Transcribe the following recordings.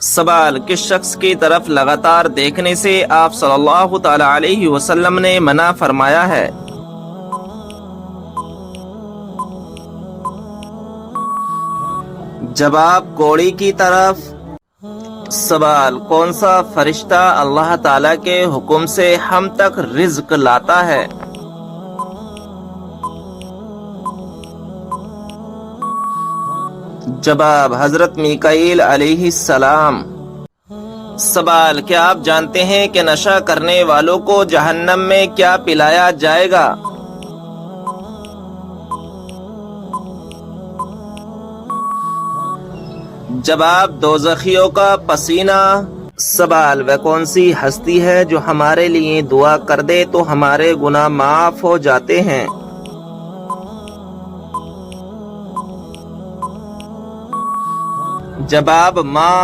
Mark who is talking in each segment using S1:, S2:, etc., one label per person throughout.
S1: سوال: کس شخص کی طرف لگاتار دیکھنے سے آپ صلی اللہ تعالی علیہ وسلم نے منع فرمایا ہے؟ جواب: کوڑی کی طرف۔ سوال: کون سا فرشتہ اللہ تعالی کے حکم سے ہم تک رزق لاتا ہے؟ جواب: حضرت میکائیل علیہ السلام۔ سوال: کیا آپ جانتے ہیں کہ نشہ کرنے والوں کو جہنم میں کیا پلایا جائے گا؟ جواب: دوزخیوں کا پسینہ۔ سوال: وہ کون سی ہستی ہے جو ہمارے لیے دعا کر دے تو ہمارے گناہ معاف ہو جاتے ہیں؟ جواب: ماں۔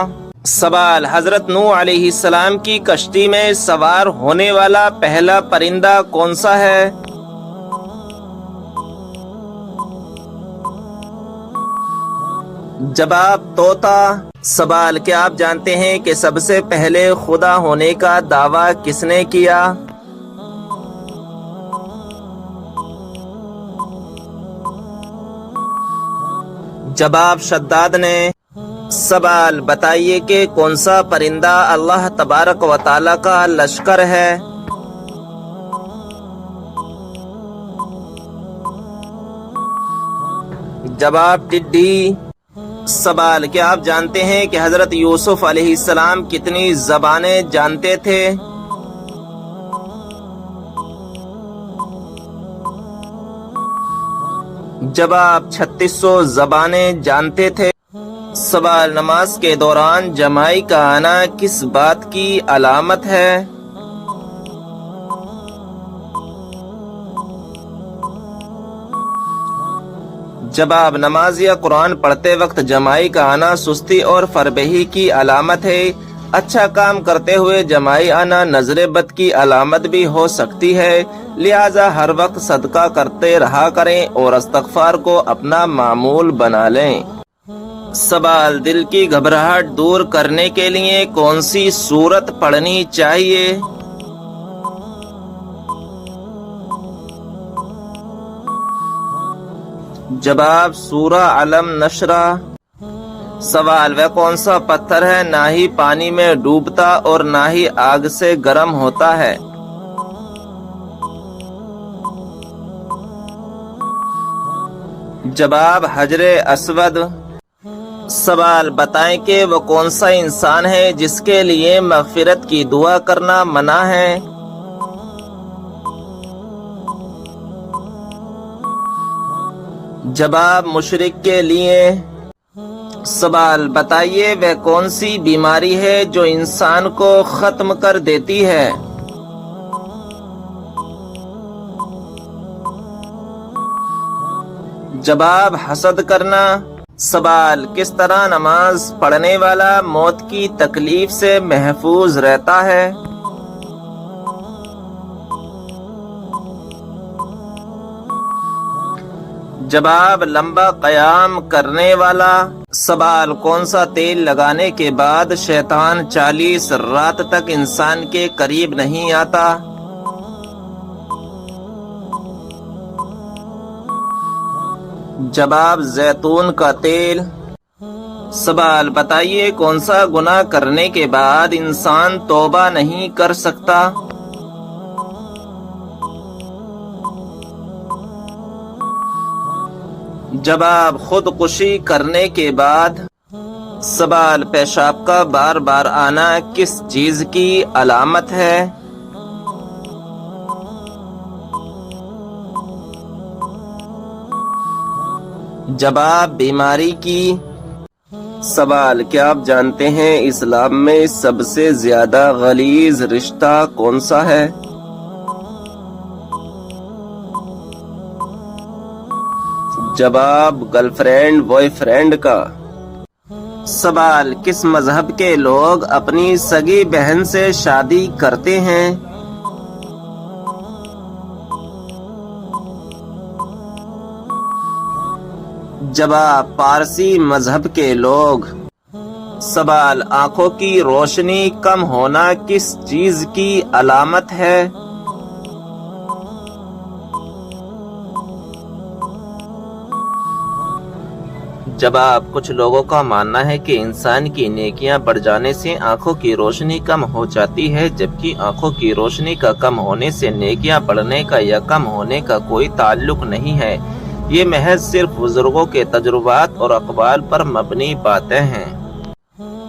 S1: سوال: حضرت نوح علیہ السلام کی کشتی میں سوار ہونے والا پہلا پرندہ کون سا ہے؟ جواب: طوطا۔ سوال: کیا آپ جانتے ہیں کہ سب سے پہلے خدا ہونے کا دعویٰ کس نے کیا؟ جواب: شداد نے۔ سوال: بتائیے کہ کون سا پرندہ اللہ تبارک و تعالی کا لشکر ہے؟ جواب: ٹڈی۔ سوال: کیا آپ جانتے ہیں کہ حضرت یوسف علیہ السلام کتنی زبانیں جانتے تھے؟ جواب: 3600 زبانیں جانتے تھے۔ سوال: نماز کے دوران جمائی کا آنا کس بات کی علامت ہے؟ جواب: نماز یا قرآن پڑھتے وقت جمائی کا آنا سستی اور فربہی کی علامت ہے۔ اچھا کام کرتے ہوئے جمائی آنا نظر بد کی علامت بھی ہو سکتی ہے، لہذا ہر وقت صدقہ کرتے رہا کریں اور استغفار کو اپنا معمول بنا لیں۔ سوال: دل کی گھبراہٹ دور کرنے کے لیے کون سی سورت پڑھنی چاہیے؟ جواب: سورہ علم نشرہ۔ سوال: وہ کون سا پتھر ہے نہ ہی پانی میں ڈوبتا اور نہ ہی آگ سے گرم ہوتا ہے؟ جواب: حجر اسود۔ سوال: بتائیں کہ وہ کون سا انسان ہے جس کے لیے مغفرت کی دعا کرنا منع ہے؟ جواب: مشرک کے لیے۔ سوال: بتائیے وہ کون سی بیماری ہے جو انسان کو ختم کر دیتی ہے؟ جواب: حسد کرنا۔ سوال: کس طرح نماز پڑھنے والا موت کی تکلیف سے محفوظ رہتا ہے؟ جواب: لمبا قیام کرنے والا۔ سوال: کون سا تیل لگانے کے بعد شیطان 40 رات تک انسان کے قریب نہیں آتا؟ جواب: زیتون کا تیل۔ سوال: بتائیے کون سا گناہ کرنے کے بعد انسان توبہ نہیں کر سکتا؟ جواب: خودکشی کرنے کے بعد۔ سوال: پیشاب کا بار بار آنا کس چیز کی علامت ہے؟ جواب: بیماری کی۔ سوال: کیا آپ جانتے ہیں اسلام میں سب سے زیادہ غلیظ رشتہ کون سا ہے؟ جواب: گرل فرینڈ بوائے فرینڈ کا۔ سوال: کس مذہب کے لوگ اپنی سگی بہن سے شادی کرتے ہیں؟ جواب: پارسی مذہب کے لوگ۔ سوال، آنکھوں کی روشنی کم ہونا کس چیز کی علامت ہے؟ جواب، کچھ لوگوں کا ماننا ہے کہ انسان کی نیکیاں بڑھ جانے سے آنکھوں کی روشنی کم ہو جاتی ہے، جبکہ آنکھوں کی روشنی کا کم ہونے سے نیکیاں بڑھنے کا یا کم ہونے کا کوئی تعلق نہیں ہے۔ یہ محض صرف بزرگوں کے تجربات اور اقوال پر مبنی باتیں ہیں۔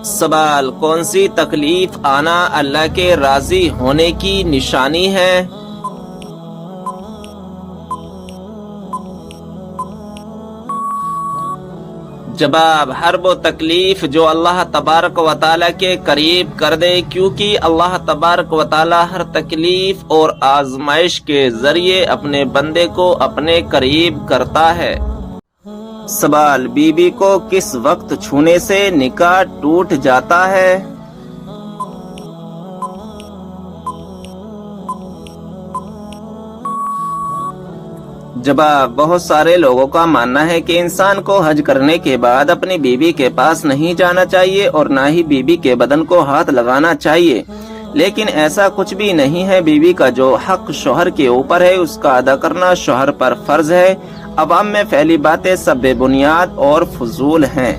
S1: سوال، کون سی تکلیف آنا اللہ کے راضی ہونے کی نشانی ہے؟ جواب، ہر وہ تکلیف جو اللہ تبارک و تعالیٰ کے قریب کر دے، کیونکہ اللہ تبارک و تعالیٰ ہر تکلیف اور آزمائش کے ذریعے اپنے بندے کو اپنے قریب کرتا ہے۔ سوال، بیوی کو کس وقت چھونے سے نکاح ٹوٹ جاتا ہے؟ جواب، بہت سارے لوگوں کا ماننا ہے کہ انسان کو حج کرنے کے بعد اپنی بیوی کے پاس نہیں جانا چاہیے اور نہ ہی بیوی کے بدن کو ہاتھ لگانا چاہیے، لیکن ایسا کچھ بھی نہیں ہے۔ بیوی کا جو حق شوہر کے اوپر ہے اس کا ادا کرنا شوہر پر فرض ہے۔ عوام میں پھیلی باتیں سب بے بنیاد اور فضول ہیں۔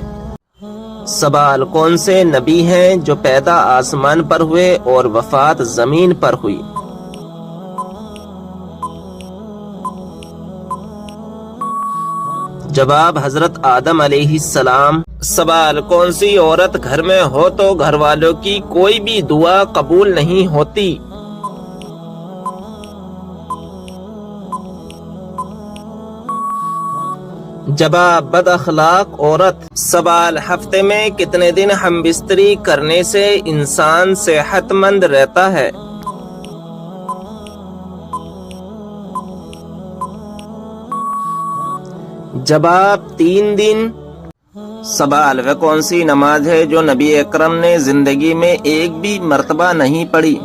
S1: سوال، کون سے نبی ہیں جو پیدا آسمان پر ہوئے اور وفات زمین پر ہوئی؟ جواب، حضرت آدم علیہ السلام۔ سوال، کون سی عورت گھر میں ہو تو گھر والوں کی کوئی بھی دعا قبول نہیں ہوتی؟ جواب، بد اخلاق عورت۔ سوال، ہفتے میں کتنے دن ہم بستری کرنے سے انسان صحت مند رہتا ہے؟ جواب، 3 دن۔ سوال، وہ کون سی نماز ہے جو نبی اکرم نے زندگی میں ایک بھی مرتبہ نہیں پڑھی؟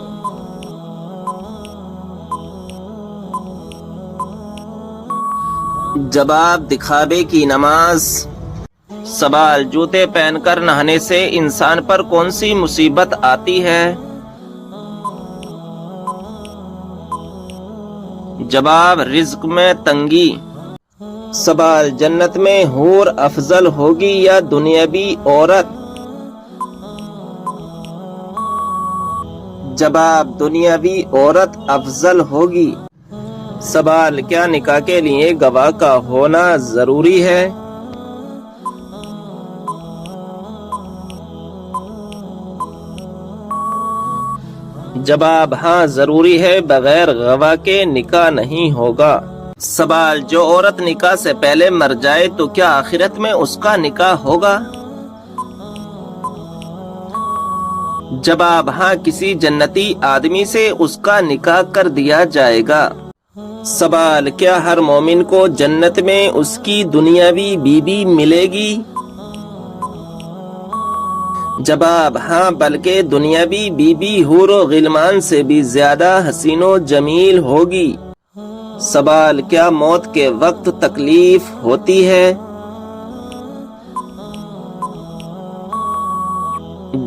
S1: جواب، دکھاوے کی نماز۔ سوال، جوتے پہن کر نہانے سے انسان پر کون سی مصیبت آتی ہے؟ جواب، رزق میں تنگی۔ سوال، جنت میں حور افضل ہوگی یا دنیاوی عورت؟ جواب، دنیاوی عورت افضل ہوگی۔ سوال، کیا نکاح کے لیے گواہ کا ہونا ضروری ہے؟ جواب، ہاں ضروری ہے، بغیر گواہ کے نکاح نہیں ہوگا۔ سوال، جو عورت نکاح سے پہلے مر جائے تو کیا آخرت میں اس کا نکاح ہوگا؟ جواب، ہاں، کسی جنتی آدمی سے اس کا نکاح کر دیا جائے گا۔ سوال، کیا ہر مومن کو جنت میں اس کی دنیاوی بیوی ملے گی؟ جواب، ہاں، بلکہ دنیاوی بیوی حور و غلمان سے بھی زیادہ حسین و جمیل ہوگی۔ سوال، کیا موت کے وقت تکلیف ہوتی ہے؟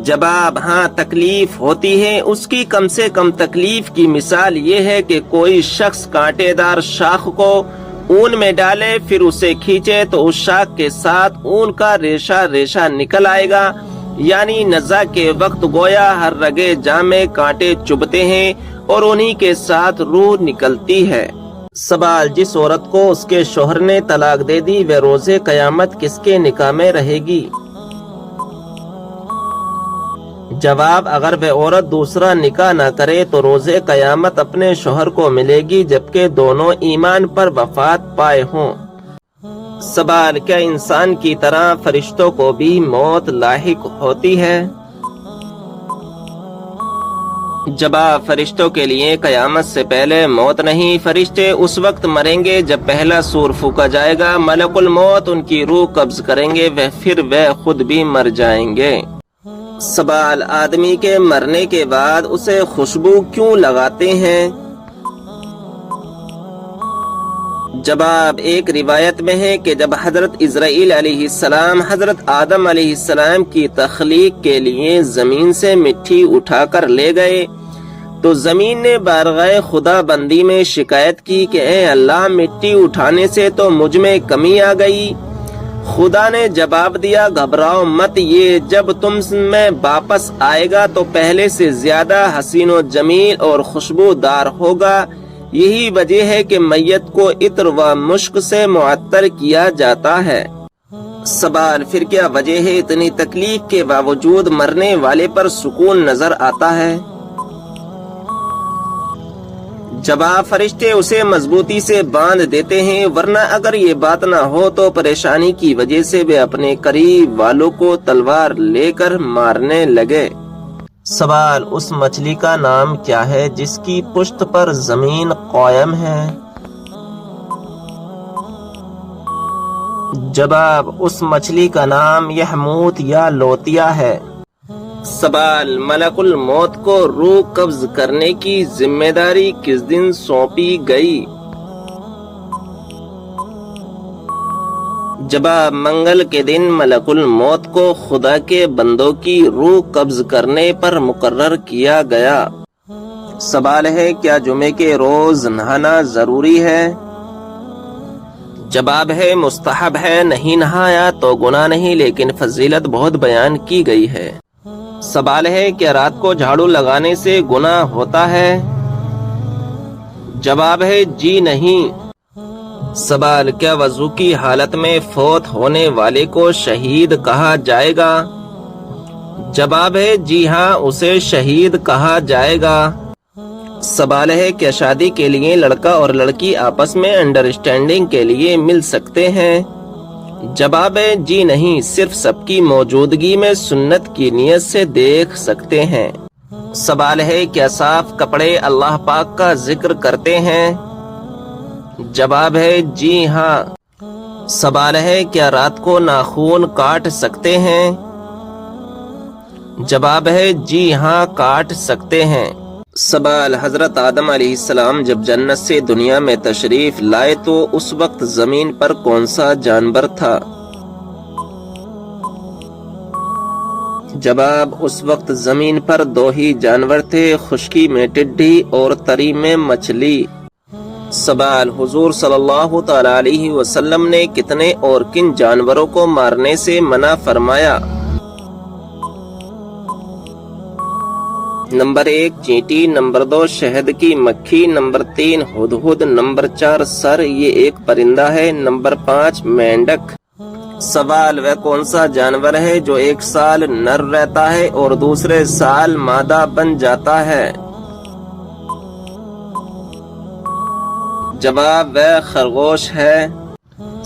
S1: جواب، ہاں، تکلیف ہوتی ہے۔ اس کی کم سے کم تکلیف کی مثال یہ ہے کہ کوئی شخص کانٹے دار شاخ کو اون میں ڈالے، پھر اسے کھینچے تو اس شاخ کے ساتھ اون کا ریشہ ریشہ نکل آئے گا، یعنی نزع کے وقت گویا ہر رگے جاں میں کانٹے چبھتے ہیں اور انہی کے ساتھ روح نکلتی ہے۔ سوال، جس عورت کو اس کے شوہر نے طلاق دے دی وہ روز قیامت کس کے نکاح میں رہے گی؟ جواب، اگر وہ عورت دوسرا نکاح نہ کرے تو روز قیامت اپنے شوہر کو ملے گی جبکہ دونوں ایمان پر وفات پائے ہوں۔ سوال، کیا انسان کی طرح فرشتوں کو بھی موت لاحق ہوتی ہے؟ جواب، فرشتوں کے لیے قیامت سے پہلے موت نہیں، فرشتے اس وقت مریں گے جب پہلا سور پھونکا جائے گا، ملک الموت ان کی روح قبض کریں گے، پھر وہ خود بھی مر جائیں گے۔ سوال، آدمی کے مرنے کے بعد اسے خوشبو کیوں لگاتے ہیں؟ جواب ایک روایت میں ہے کہ جب حضرت اسرائیل علیہ السلام حضرت آدم علیہ السلام کی تخلیق کے لیے زمین سے مٹی اٹھا کر لے گئے تو زمین نے بارگاہ خدا بندی میں شکایت کی کہ اے اللہ، مٹی اٹھانے سے تو مجھ میں کمی آ گئی۔ خدا نے جواب دیا، گھبراؤ مت، یہ جب تم میں واپس آئے گا تو پہلے سے زیادہ حسین و جمیل اور خوشبودار ہوگا۔ یہی وجہ ہے کہ میت کو عطر و مشک سے معطر کیا جاتا ہے۔ سوال، پھر کیا وجہ ہے اتنی تکلیف کے باوجود مرنے والے پر سکون نظر آتا ہے؟ جواب، فرشتے اسے مضبوطی سے باندھ دیتے ہیں، ورنہ اگر یہ بات نہ ہو تو پریشانی کی وجہ سے وہ اپنے قریب والوں کو تلوار لے کر مارنے لگے۔ سوال، اس مچھلی کا نام کیا ہے جس کی پشت پر زمین قائم ہے؟ جواب، اس مچھلی کا نام یحموت یا لوتیا ہے۔ سوال، ملک الموت کو روح قبض کرنے کی ذمہ داری کس دن سونپی گئی؟ جواب، منگل کے دن ملک الموت کو خدا کے بندوں کی روح قبض کرنے پر مقرر کیا گیا۔ سوال ہے، کیا جمعے کے روز نہانا ضروری ہے؟ جواب ہے، مستحب ہے، نہیں نہایا تو گناہ نہیں لیکن فضیلت بہت بیان کی گئی ہے۔ سوال ہے، کیا رات کو جھاڑو لگانے سے گناہ ہوتا ہے؟ جواب ہے، جی نہیں۔ سوال، کیا وضو کی حالت میں فوت ہونے والے کو شہید کہا جائے گا؟ جواب ہے، جی ہاں، اسے شہید کہا جائے گا۔ سوال ہے، کیا شادی کے لیے لڑکا اور لڑکی آپس میں انڈرسٹینڈنگ کے لیے مل سکتے ہیں؟ جواب ہے، جی نہیں، صرف سب کی موجودگی میں سنت کی نیت سے دیکھ سکتے ہیں۔ سوال ہے، کیا صاف کپڑے اللہ پاک کا ذکر کرتے ہیں؟ جواب ہے، جی ہاں۔ سوال ہے، کیا رات کو ناخون کاٹ سکتے ہیں؟ جواب ہے، جی ہاں، کاٹ سکتے ہیں۔ سوال، حضرت آدم علیہ السلام جب جنت سے دنیا میں تشریف لائے تو اس وقت زمین پر کون سا جانور تھا؟ جواب، اس وقت زمین پر دو ہی جانور تھے، خشکی میں ٹڈی اور تری میں مچھلی۔ سوال، حضور صلی اللہ تعالی علیہ وسلم نے کتنے اور کن جانوروں کو مارنے سے منع فرمایا؟ نمبر 1 چینٹی، نمبر 2 شہد کی مکھی، نمبر 3 ہدہد، نمبر 4 سر، یہ ایک پرندہ ہے، نمبر 5 مینڈک۔ سوال، وہ کون سا جانور ہے جو ایک سال نر رہتا ہے اور دوسرے سال مادہ بن جاتا ہے؟ جواب، وہ خرگوش ہے۔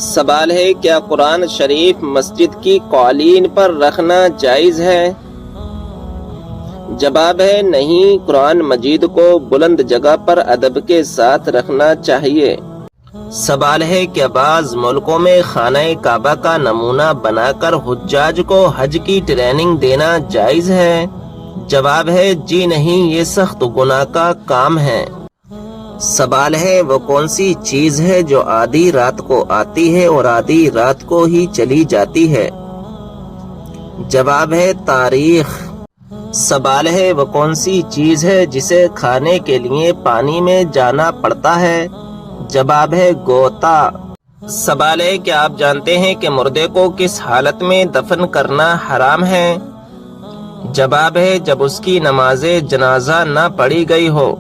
S1: سوال ہے، کیا قرآن شریف مسجد کی قالین پر رکھنا جائز ہے؟ جواب ہے، نہیں، قرآن مجید کو بلند جگہ پر ادب کے ساتھ رکھنا چاہیے۔ سوال ہے، کیا بعض ملکوں میں خانہ کعبہ کا نمونہ بنا کر حجاج کو حج کی ٹریننگ دینا جائز ہے؟ جواب ہے، جی نہیں، یہ سخت گناہ کا کام ہے۔ سوال ہے، وہ کون سی چیز ہے جو آدھی رات کو آتی ہے اور آدھی رات کو ہی چلی جاتی ہے؟ جواب ہے، تاریخ۔ سوال ہے، وہ کون سی چیز ہے جسے کھانے کے لیے پانی میں جانا پڑتا ہے؟ جواب ہے، غوطہ۔ سوال ہے، کیا آپ جانتے ہیں کہ مردے کو کس حالت میں دفن کرنا حرام ہے؟ جواب ہے، جب اس کی نماز جنازہ نہ پڑھی گئی ہو۔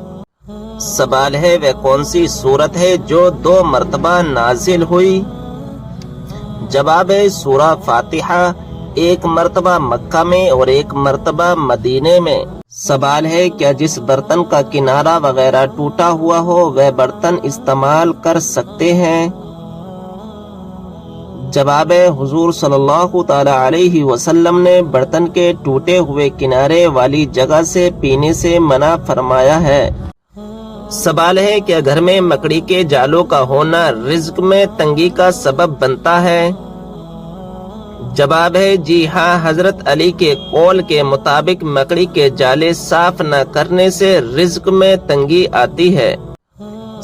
S1: سوال ہے، وہ کون سی سورت ہے جو 2 مرتبہ نازل ہوئی؟ جواب ہے، سورہ فاتحہ، 1 مرتبہ مکہ میں اور 1 مرتبہ مدینے میں۔ سوال ہے، کیا جس برتن کا کنارہ وغیرہ ٹوٹا ہوا ہو وہ برتن استعمال کر سکتے ہیں؟ جواب ہے، حضور صلی اللہ تعالی علیہ وسلم نے برتن کے ٹوٹے ہوئے کنارے والی جگہ سے پینے سے منع فرمایا ہے۔ سوال ہے، کیا گھر میں مکڑی کے جالوں کا ہونا رزق میں تنگی کا سبب بنتا ہے؟ جواب ہے، جی ہاں، حضرت علی کے قول کے مطابق مکڑی کے جالے صاف نہ کرنے سے رزق میں تنگی آتی ہے۔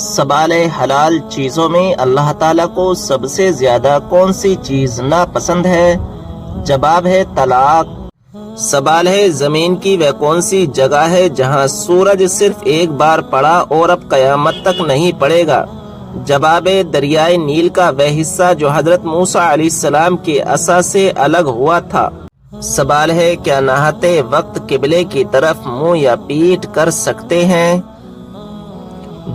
S1: سوال ہے حلال چیزوں میں اللہ تعالیٰ کو سب سے زیادہ کون سی چیز ناپسند ہے؟ جواب ہے طلاق۔ سوال ہے زمین کی وہ کون سی جگہ ہے جہاں سورج صرف ایک بار پڑا اور اب قیامت تک نہیں پڑے گا؟ جواب ہے دریائے نیل کا وہ حصہ جو حضرت موسیٰ علیہ السلام کے عصا سے الگ ہوا تھا۔ سوال ہے کیا نہاتے وقت قبلے کی طرف منہ یا پیٹھ کر سکتے ہیں؟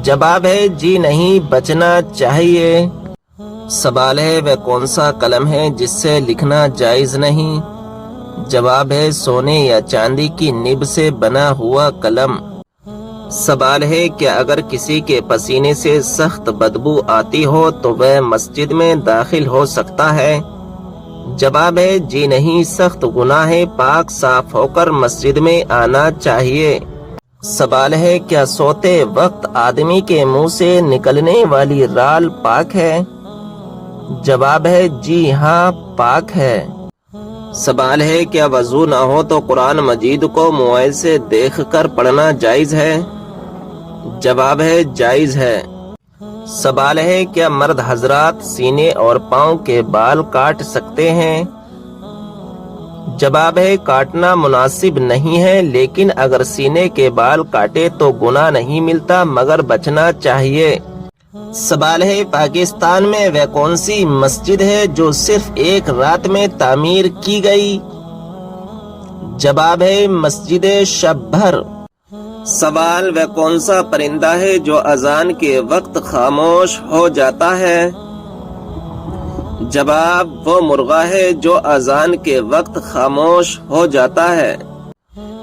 S1: جواب ہے جی نہیں، بچنا چاہیے۔ سوال ہے وہ کون سا قلم ہے جس سے لکھنا جائز نہیں؟ جواب ہے سونے یا چاندی کی نب سے بنا ہوا قلم۔ سوال ہے کہ اگر کسی کے پسینے سے سخت بدبو آتی ہو تو وہ مسجد میں داخل ہو سکتا ہے؟ جواب ہے جی نہیں، سخت گناہ ہے، پاک صاف ہو کر مسجد میں آنا چاہیے۔ سوال ہے کیا سوتے وقت آدمی کے منہ سے نکلنے والی رال پاک ہے؟ جواب ہے جی ہاں، پاک ہے۔ سوال ہے کیا وضو نہ ہو تو قرآن مجید کو موبائل سے دیکھ کر پڑھنا جائز ہے؟ جواب ہے جائز ہے۔ سوال ہے کیا مرد حضرات سینے اور پاؤں کے بال کاٹ سکتے ہیں؟ جواب ہے کاٹنا مناسب نہیں ہے، لیکن اگر سینے کے بال کاٹے تو گناہ نہیں ملتا، مگر بچنا چاہیے۔ سوال ہے پاکستان میں وہ کون سی مسجد ہے جو صرف ایک رات میں تعمیر کی گئی؟ جواب ہے مسجد شب بھر۔ سوال وہ کون سا پرندہ ہے جو اذان کے وقت خاموش ہو جاتا ہے؟ جواب وہ مرغا ہے جو اذان کے وقت خاموش ہو جاتا ہے۔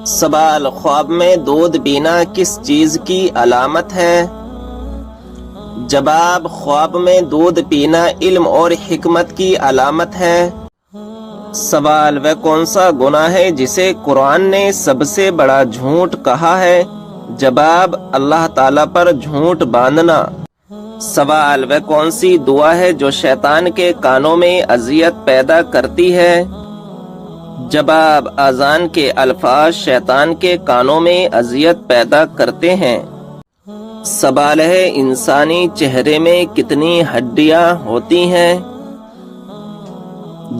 S1: سوال خواب میں دودھ پینا کس چیز کی علامت ہے؟ جواب خواب میں دودھ پینا علم اور حکمت کی علامت ہے۔ سوال وہ کون سا گناہ ہے جسے قرآن نے سب سے بڑا جھوٹ کہا ہے؟ جواب اللہ تعالیٰ پر جھوٹ باندھنا۔ سوال وہ کون سی دعا ہے جو شیطان کے کانوں میں اذیت پیدا کرتی ہے؟ جواب اذان کے الفاظ شیطان کے کانوں میں اذیت پیدا کرتے ہیں۔ سوال ہے انسانی چہرے میں کتنی ہڈیاں ہوتی ہیں؟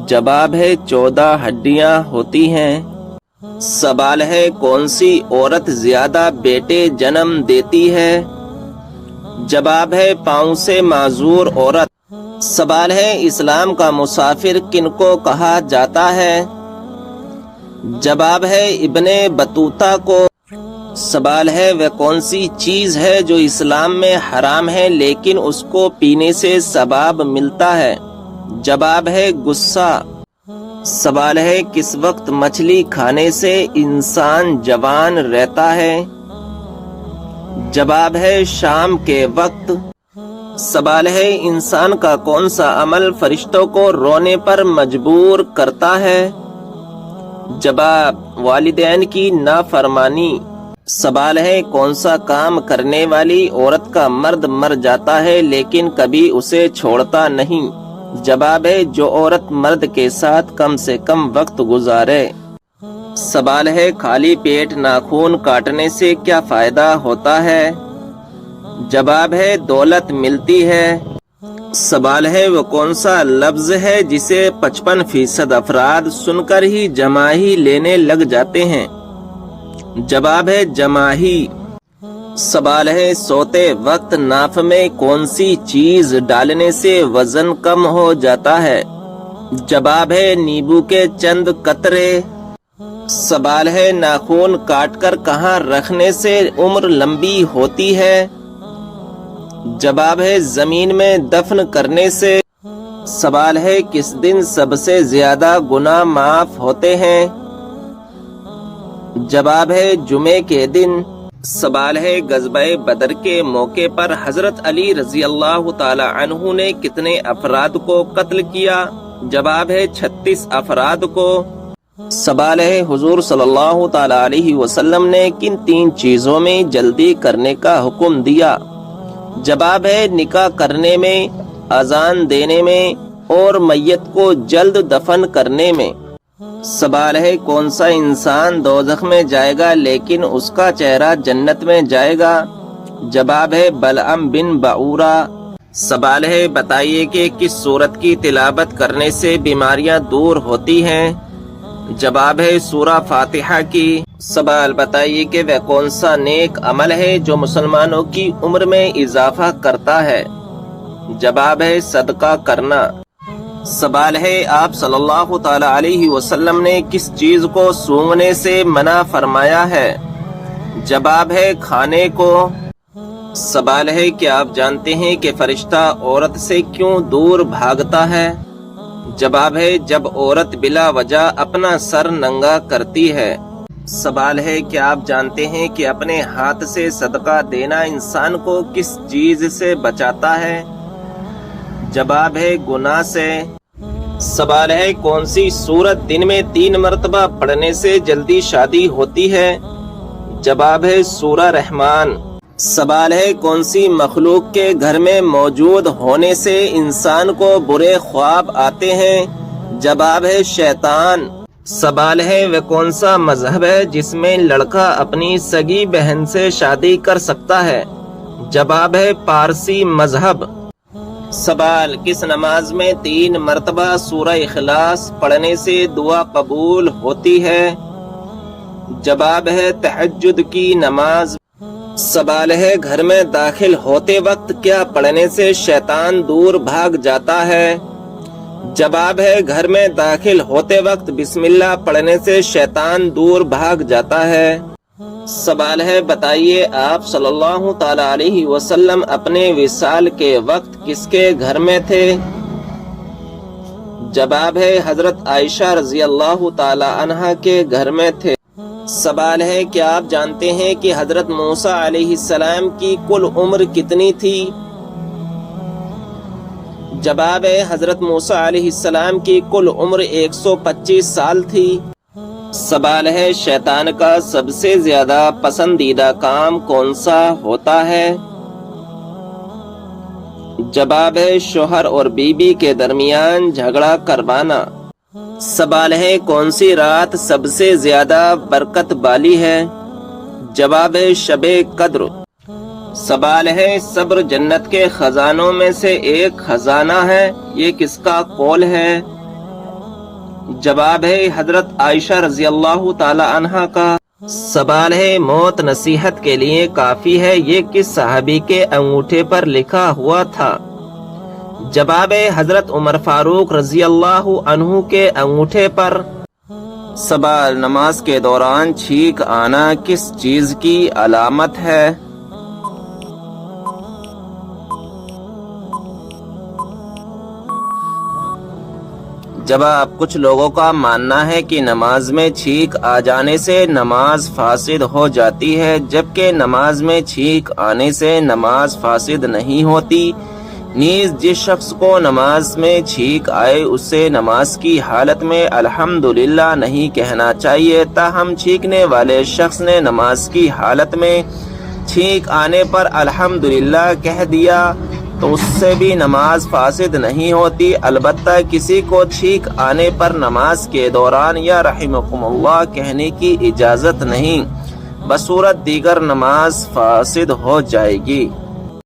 S1: جواب ہے 14 ہڈیاں ہوتی ہیں۔ سوال ہے کون سی عورت زیادہ بیٹے جنم دیتی ہے؟ جواب ہے پاؤں سے معذور عورت۔ سوال ہے اسلام کا مسافر کن کو کہا جاتا ہے؟ جواب ہے ابن بطوطہ کو۔ سوال ہے وہ کون سی چیز ہے جو اسلام میں حرام ہے لیکن اس کو پینے سے ثواب ملتا ہے؟ جواب ہے غصہ۔ سوال ہے کس وقت مچھلی کھانے سے انسان جوان رہتا ہے؟ جواب ہے شام کے وقت۔ سوال ہے انسان کا کون سا عمل فرشتوں کو رونے پر مجبور کرتا ہے؟ جواب والدین کی نافرمانی۔ سوال ہے کون سا کام کرنے والی عورت کا مرد مر جاتا ہے لیکن کبھی اسے چھوڑتا نہیں؟ جواب ہے جو عورت مرد کے ساتھ کم سے کم وقت گزارے۔ سوال ہے خالی پیٹ ناخون کاٹنے سے کیا فائدہ ہوتا ہے؟ جواب ہے دولت ملتی ہے۔ سوال ہے وہ کون سا لفظ ہے جسے 55% افراد سن کر ہی جماہی لینے لگ جاتے ہیں؟ جواب ہے جماہی۔ سوال ہے سوتے وقت ناف میں کون سی چیز ڈالنے سے وزن کم ہو جاتا ہے؟ جواب ہے نیبو کے چند قطرے۔ سوال ہے ناخون کاٹ کر کہاں رکھنے سے عمر لمبی ہوتی ہے؟ جواب ہے زمین میں دفن کرنے سے۔ سوال ہے کس دن سب سے زیادہ گناہ معاف ہوتے ہیں؟ جواب ہے جمعے کے دن۔ سوال ہے غزوہ بدر کے موقع پر حضرت علی رضی اللہ تعالی عنہ نے کتنے افراد کو قتل کیا؟ جواب ہے 36 افراد کو۔ سوال ہے حضور صلی اللہ تعالی علیہ وسلم نے کن 3 چیزوں میں جلدی کرنے کا حکم دیا؟ جواب ہے نکاح کرنے میں، اذان دینے میں اور میت کو جلد دفن کرنے میں۔ سوال ہے کون سا انسان دوزخ میں جائے گا لیکن اس کا چہرہ جنت میں جائے گا؟ جواب ہے بلعم بن بعورہ۔ سوال ہے بتائیے کہ کس سورت کی تلاوت کرنے سے بیماریاں دور ہوتی ہیں؟ جواب ہے سورہ فاتحہ کی۔ سوال بتائیے کہ وہ کون سا نیک عمل ہے جو مسلمانوں کی عمر میں اضافہ کرتا ہے؟ جواب ہے صدقہ کرنا۔ سوال ہے آپ صلی اللہ تعالی علیہ وسلم نے کس چیز کو سونگھنے سے منع فرمایا ہے؟ جواب ہے کھانے کو۔ سوال ہے کہ آپ جانتے ہیں کہ فرشتہ عورت سے کیوں دور بھاگتا ہے؟ جواب ہے جب عورت بلا وجہ اپنا سر ننگا کرتی ہے۔ سوال ہے کہ آپ جانتے ہیں کہ اپنے ہاتھ سے صدقہ دینا انسان کو کس چیز سے بچاتا ہے؟ جواب ہے گناہ سے۔ سوال ہے کون سی سورت دن میں 3 مرتبہ پڑھنے سے جلدی شادی ہوتی ہے؟ جواب ہے سورہ رحمان۔ سوال ہے کون سی مخلوق کے گھر میں موجود ہونے سے انسان کو برے خواب آتے ہیں؟ جواب ہے شیطان۔ سوال ہے وہ کون سا مذہب ہے جس میں لڑکا اپنی سگی بہن سے شادی کر سکتا ہے؟ جواب ہے پارسی مذہب۔ سوال کس نماز میں 3 مرتبہ سورہ اخلاص پڑھنے سے دعا قبول ہوتی ہے؟ جواب ہے تہجد کی نماز۔ سوال ہے گھر میں داخل ہوتے وقت کیا پڑھنے سے شیطان دور بھاگ جاتا ہے؟ جواب ہے گھر میں داخل ہوتے وقت بسم اللہ پڑھنے سے شیطان دور بھاگ جاتا ہے۔ سوال ہے بتائیے آپ صلی اللہ تعالی علیہ وسلم اپنے وصال کے وقت کس کے گھر میں تھے؟ جواب ہے حضرت عائشہ رضی اللہ تعالی عنہا کے گھر میں تھے۔ سوال ہے کہ آپ جانتے ہیں کہ حضرت موسیٰ علیہ السلام کی کل عمر کتنی تھی؟ جواب ہے حضرت موسیٰ علیہ السلام کی کل عمر 125 سال تھی۔ سوال ہے شیطان کا سب سے زیادہ پسندیدہ کام کون سا ہوتا ہے؟ جواب ہے شوہر اور بیوی کے درمیان جھگڑا کروانا۔ سوال ہے کون سی رات سب سے زیادہ برکت والی ہے؟ جواب ہے شب قدر۔ سوال ہے صبر جنت کے خزانوں میں سے ایک خزانہ ہے، یہ کس کا قول ہے؟ جواب ہے حضرت عائشہ رضی اللہ تعالی عنہا کا۔ سوال ہے موت نصیحت کے لیے کافی ہے، یہ کس صحابی کے انگوٹھے پر لکھا ہوا تھا؟ جواب ہے حضرت عمر فاروق رضی اللہ عنہ کے انگوٹھے پر۔ سوال نماز کے دوران چھینک آنا کس چیز کی علامت ہے؟ جواب کچھ لوگوں کا ماننا ہے کہ نماز میں چھینک آ جانے سے نماز فاسد ہو جاتی ہے، جبکہ نماز میں چھینک آنے سے نماز فاسد نہیں ہوتی۔ نیز جس شخص کو نماز میں چھینک آئے اسے نماز کی حالت میں الحمدللہ نہیں کہنا چاہیے، تاہم چھینکنے والے شخص نے نماز کی حالت میں چھینک آنے پر الحمدللہ کہہ دیا تو اس سے بھی نماز فاسد نہیں ہوتی۔ البتہ کسی کو چھینک آنے پر نماز کے دوران یا رحمکم اللہ کہنے کی اجازت نہیں، بصورت دیگر نماز فاسد ہو جائے گی۔